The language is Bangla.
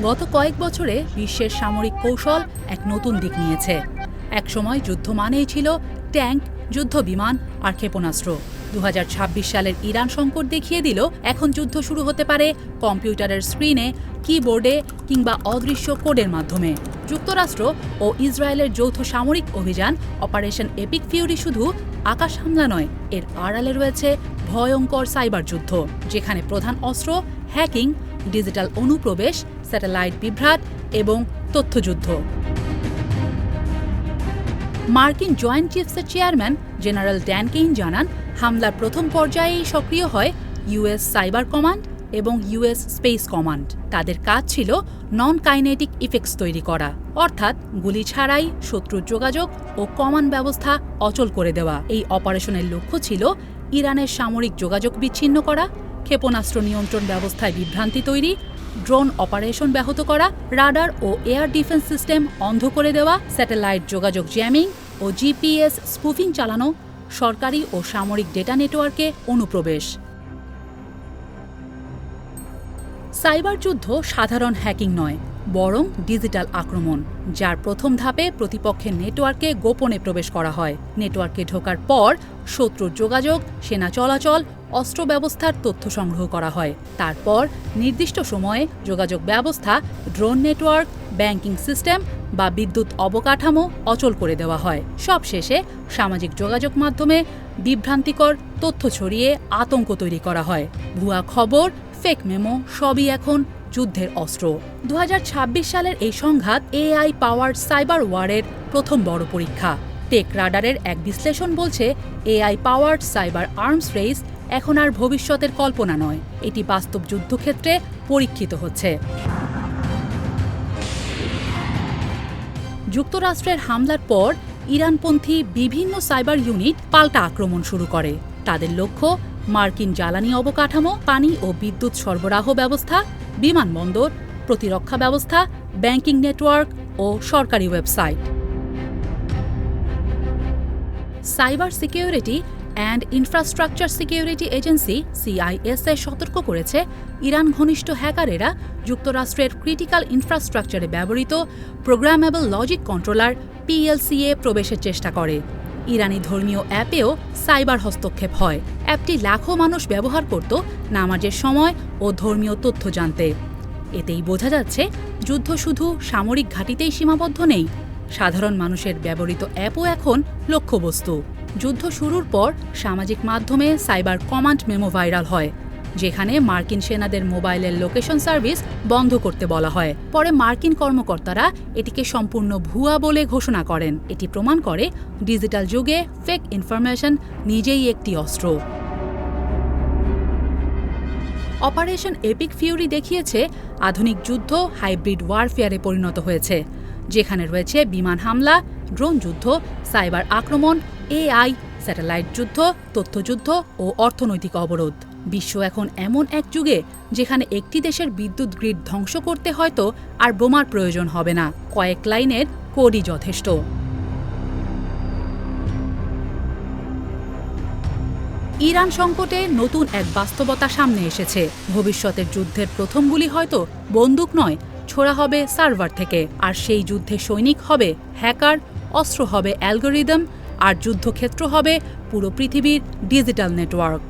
গত কয়েক বছরে বিশ্বের সামরিক কৌশল এক নতুন দিক নিয়েছে। একসময় যুদ্ধ মানেই ছিল ট্যাঙ্ক, যুদ্ধ বিমান আর ক্ষেপণাস্ত্র। 2026 সালের ইরান সংকট দেখিয়ে দিল এখন যুদ্ধ শুরু হতে পারে কম্পিউটারের স্ক্রিনে, কিবোর্ডে কিংবা অদৃশ্য কোডের মাধ্যমে। যুক্তরাষ্ট্র ও ইসরায়েলের যৌথ সামরিক অভিযান অপারেশন এপিক ফিউরি শুধু আকাশ হামলা নয়, এর আড়ালে রয়েছে ভয়ঙ্কর সাইবার যুদ্ধ, যেখানে প্রধান অস্ত্র হ্যাকিং, ডিজিটাল অনুপ্রবেশ, স্যাটেলাইট বিভ্রাট এবং তথ্যযুদ্ধ। মার্কিন জয়েন্ট চিফসের চেয়ারম্যান জেনারেল ড্যান কেইন জানান, হামলার প্রথম পর্যায়েই সক্রিয় হয় ইউএস সাইবার কমান্ড এবং ইউএস স্পেস কমান্ড। তাদের কাজ ছিল নন কাইনেটিক ইফেক্টস তৈরি করা, অর্থাৎ গুলি ছাড়াই শত্রুর যোগাযোগ ও কমান্ড ব্যবস্থা অচল করে দেওয়া। এই অপারেশনের লক্ষ্য ছিল ইরানের সামরিক যোগাযোগ বিচ্ছিন্ন করা, ক্ষেপণাস্ত্র নিয়ন্ত্রণ ব্যবস্থায় বিভ্রান্তি তৈরি, ড্রোন অপারেশন ব্যাহত করা, রাডার ও এয়ার ডিফেন্স সিস্টেম অন্ধ করে দেওয়া, স্যাটেলাইট যোগাযোগ জ্যামিং ও জিপিএস স্পুফিং চালানো, সরকারি ও সামরিক ডেটা নেটওয়ার্কে অনুপ্রবেশ। সাইবার যুদ্ধ সাধারণ হ্যাকিং নয়, বরং ডিজিটাল আক্রমণ, যার প্রথম ধাপে প্রতিপক্ষের নেটওয়ার্কে গোপনে প্রবেশ করা হয়। নেটওয়ার্কে ঢোকার পর শত্রুর যোগাযোগ, সেনা চলাচল, অস্ত্র ব্যবস্থার তথ্য সংগ্রহ করা হয়। তারপর নির্দিষ্ট সময়ে যোগাযোগ ব্যবস্থা, ড্রোন নেটওয়ার্ক, ব্যাংকিং সিস্টেম বা বিদ্যুৎ অবকাঠামো অচল করে দেওয়া হয়। সবশেষে সামাজিক যোগাযোগ মাধ্যমে বিভ্রান্তিকর তথ্য ছড়িয়ে আতঙ্ক তৈরি করা হয়। ভুয়া খবর, ফেক মেমো সবই এখন যুদ্ধের অস্ত্র। 2026 সালের এই সংঘাত এআই পাওয়ার্ড সাইবার ওয়ারের প্রথম বড় পরীক্ষা। টেক রাডারের এক বিশ্লেষণ বলছে, AI powered cyber arms race এখন আর ভবিষ্যতের কল্পনা নয়, এটি বাস্তব যুদ্ধক্ষেত্রে পরীক্ষিত হচ্ছে। যুক্তরাষ্ট্রের হামলার পর ইরানপন্থী বিভিন্ন সাইবার ইউনিট পাল্টা আক্রমণ শুরু করে। তাদের লক্ষ্য মার্কিন জ্বালানি অবকাঠামো, পানি ও বিদ্যুৎ সরবরাহ ব্যবস্থা, বিমানবন্দর, প্রতিরক্ষা ব্যবস্থা, ব্যাংকিং নেটওয়ার্ক ও সরকারি website. Cyber security and infrastructure security agency CISA সতর্ক করেছে, ইরান ঘনিষ্ঠ হ্যাকারেরা যুক্তরাষ্ট্রের ক্রিটিক্যাল ইনফ্রাস্ট্রাকচারে ব্যবহৃত প্রোগ্রামেবল লজিক কন্ট্রোলার পিএলসিএ প্রবেশের চেষ্টা করে। ইরানি ধর্মীয় অ্যাপেও সাইবার হস্তক্ষেপ হয়। অ্যাপটি লাখো মানুষ ব্যবহার করত নামাজের সময় ও ধর্মীয় তথ্য জানতে। এতেই বোঝা যাচ্ছে, যুদ্ধ শুধু সামরিক ঘাঁটিতেই সীমাবদ্ধ নেই, সাধারণ মানুষের ব্যবহৃত অ্যাপও এখন লক্ষ্যবস্তু। যুদ্ধ শুরুর পর সামাজিক মাধ্যমে সাইবার কমান্ড মেমো ভাইরাল হয়, যেখানে মার্কিন সেনাদের মোবাইলের লোকেশন সার্ভিস বন্ধ করতে বলা হয়। পরে মার্কিন কর্মকর্তারা এটিকে সম্পূর্ণ ভুয়া বলে ঘোষণা করেন। এটি প্রমাণ করে ডিজিটাল যুগে ফেক ইনফরমেশন নিজেই একটি অস্ত্র। অপারেশন এপিক ফিউরি দেখিয়েছে, আধুনিক যুদ্ধ হাইব্রিড ওয়ারফেয়ারে পরিণত হয়েছে, যেখানে রয়েছে বিমান হামলা, ড্রোন যুদ্ধ, সাইবার আক্রমণ, এআই, স্যাটেলাইট যুদ্ধ, তথ্যযুদ্ধ ও অর্থনৈতিক অবরোধ। বিশ্ব এখন এমন এক যুগে যেখানে একটি দেশের বিদ্যুৎ গ্রিড ধ্বংস করতে হয়তো আর বোমার প্রয়োজন হবে না, কয়েক লাইনের কোডই যথেষ্ট। ইরান সংকটে নতুন এক বাস্তবতা সামনে এসেছে। ভবিষ্যতের যুদ্ধের প্রথম গুলি হয়তো বন্দুক নয়, ছোড়া হবে সার্ভার থেকে, আর সেই যুদ্ধে সৈনিক হবে হ্যাকার, অস্ত্র হবে অ্যালগোরিদম, আর যুদ্ধক্ষেত্র হবে পুরো পৃথিবীর ডিজিটাল নেটওয়ার্ক।